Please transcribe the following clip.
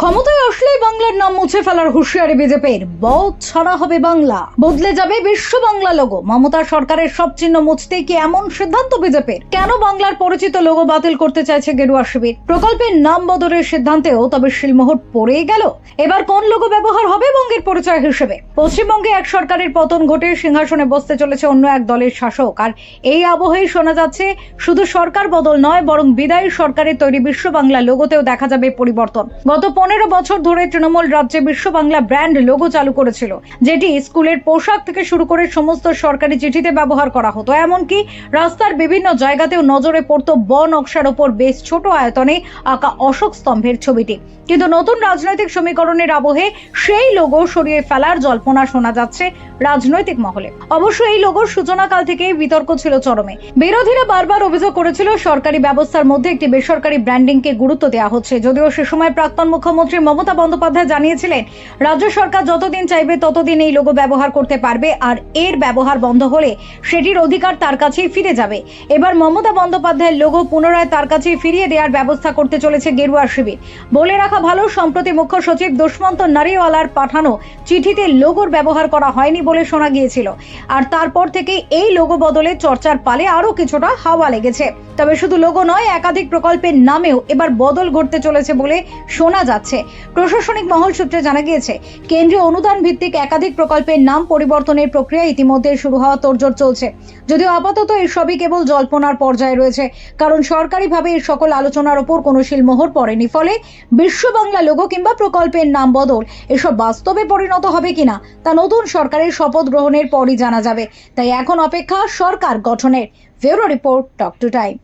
ক্ষমতায় আসলেই বাংলার নাম মুছে ফেলার হুঁশিয়ারি বিজেপির। বধ ছাড়া হবে বাংলা, বদলে যাবে বিশ্ব বাংলা লোগো। মমতা সরকারের সব চিহ্ন মুছতে কি এমন সিদ্ধান্ত বিজেপির? কেন বাংলার পরিচিত লোগো বাতিল করতে চাইছে গেরুয়া শিবির? প্রকল্পের নাম বদলের সিদ্ধান্তেও তবে শিলমোহর পড়েই গেল। এবার কোন লোগো ব্যবহার হবে বঙ্গের পরিচয় হিসেবে? পশ্চিমবঙ্গে এক সরকারের পতন ঘটে সিংহাসনে বসতে চলেছে অন্য এক দলের শাসক, আর এই আবহেই শোনা যাচ্ছে শুধু সরকার বদল নয়, বরং বিদায়ী সরকারের তৈরি বিশ্ব বাংলা লোগোতেও দেখা যাবে পরিবর্তন। গত 15 বছর ধরে তৃণমূল রাজ্যে বিশ্ব বাংলা ব্র্যান্ড লোগো চালু করেছিল, যেটি স্কুলের পোশাক থেকে শুরু করে সমস্ত সরকারি চিঠিতে ব্যবহার করা হতো। এমনকি রাস্তার বিভিন্ন জায়গাতেও নজরে পড়তো ব নকশার ওপর বেশ ছোট আয়তনে আঁকা অশোক স্তম্ভের ছবিটি। কিন্তু নতুন রাজনৈতিক সমীকরণের আবহে সেই লোগো সরিয়ে ফেলার জল্পনা শোনা যাচ্ছে রাজনৈতিক মহলে। অবশ্য এই লোগোর সূচনাকাল থেকেই বিতর্ক ছিল চরমে। বিরোধীরা বারবার অভিযোগ করেছিল সরকারি ব্যবস্থার মধ্যে একটি বেসরকারি ব্র্যান্ডিংকে গুরুত্ব দেওয়া হচ্ছে। যদিও সে সময় প্রাক্তন মুখ্যমন্ত্রী মমতা বন্দ্যোপাধ্যায় জানিয়েছিলেন রাজ্য সরকার যতদিন চাইবে ততদিন এই লোগো ব্যবহার করতে পারবে, আর এর ব্যবহার বন্ধ হলে সেটির অধিকার তার কাছেই ফিরে যাবে। এবার মমতা বন্দ্যোপাধ্যায়ের লোগো পুনরায় তার কাছেই ফিরিয়ে দেওয়ার ব্যবস্থা করতে চলেছে গেরুয়া শিবির। বলে রাখা ভালো, সম্প্রতি মুখ্য সচিব দুষ্মন্ত নারিওয়ালার পাঠানো চিঠিতে লোগোর ব্যবহার করা হয়নি বলে শোনা গিয়েছিল, আর তারপর থেকে এই লোগো বদলে চর্চার পালে আরো কিছুটা হাওয়া লেগেছে। তবে শুধু লোগো নয়, একাধিক প্রকল্পের নামেও এবার বদল ঘটতে চলেছে বলে শোনা যাচ্ছে। প্রশাসনিক মহল সূত্রে জানা গিয়েছে কেন্দ্রীয় অনুদান ভিত্তিক একাধিক প্রকল্পের নাম পরিবর্তনের প্রক্রিয়া ইতিমধ্যে শুরু হওয়া তোড়জোড় চলছে। যদিও আপাতত এই সবই কেবল জল্পনার পর্যায়ে রয়েছে, কারণ সরকারিভাবে এই সকল আলোচনার উপর কোনো শিলমোহর পড়েনি। ফলে বিশ্ব বাংলা লোগো কিংবা প্রকল্পের নাম বদল এসব বাস্তবে পরিণত হবে কিনা তা নতুন সরকারের শপথ গ্রহণের পরই জানা যাবে। তাই এখন অপেক্ষা সরকার গঠনের। Bureau report, talk to time.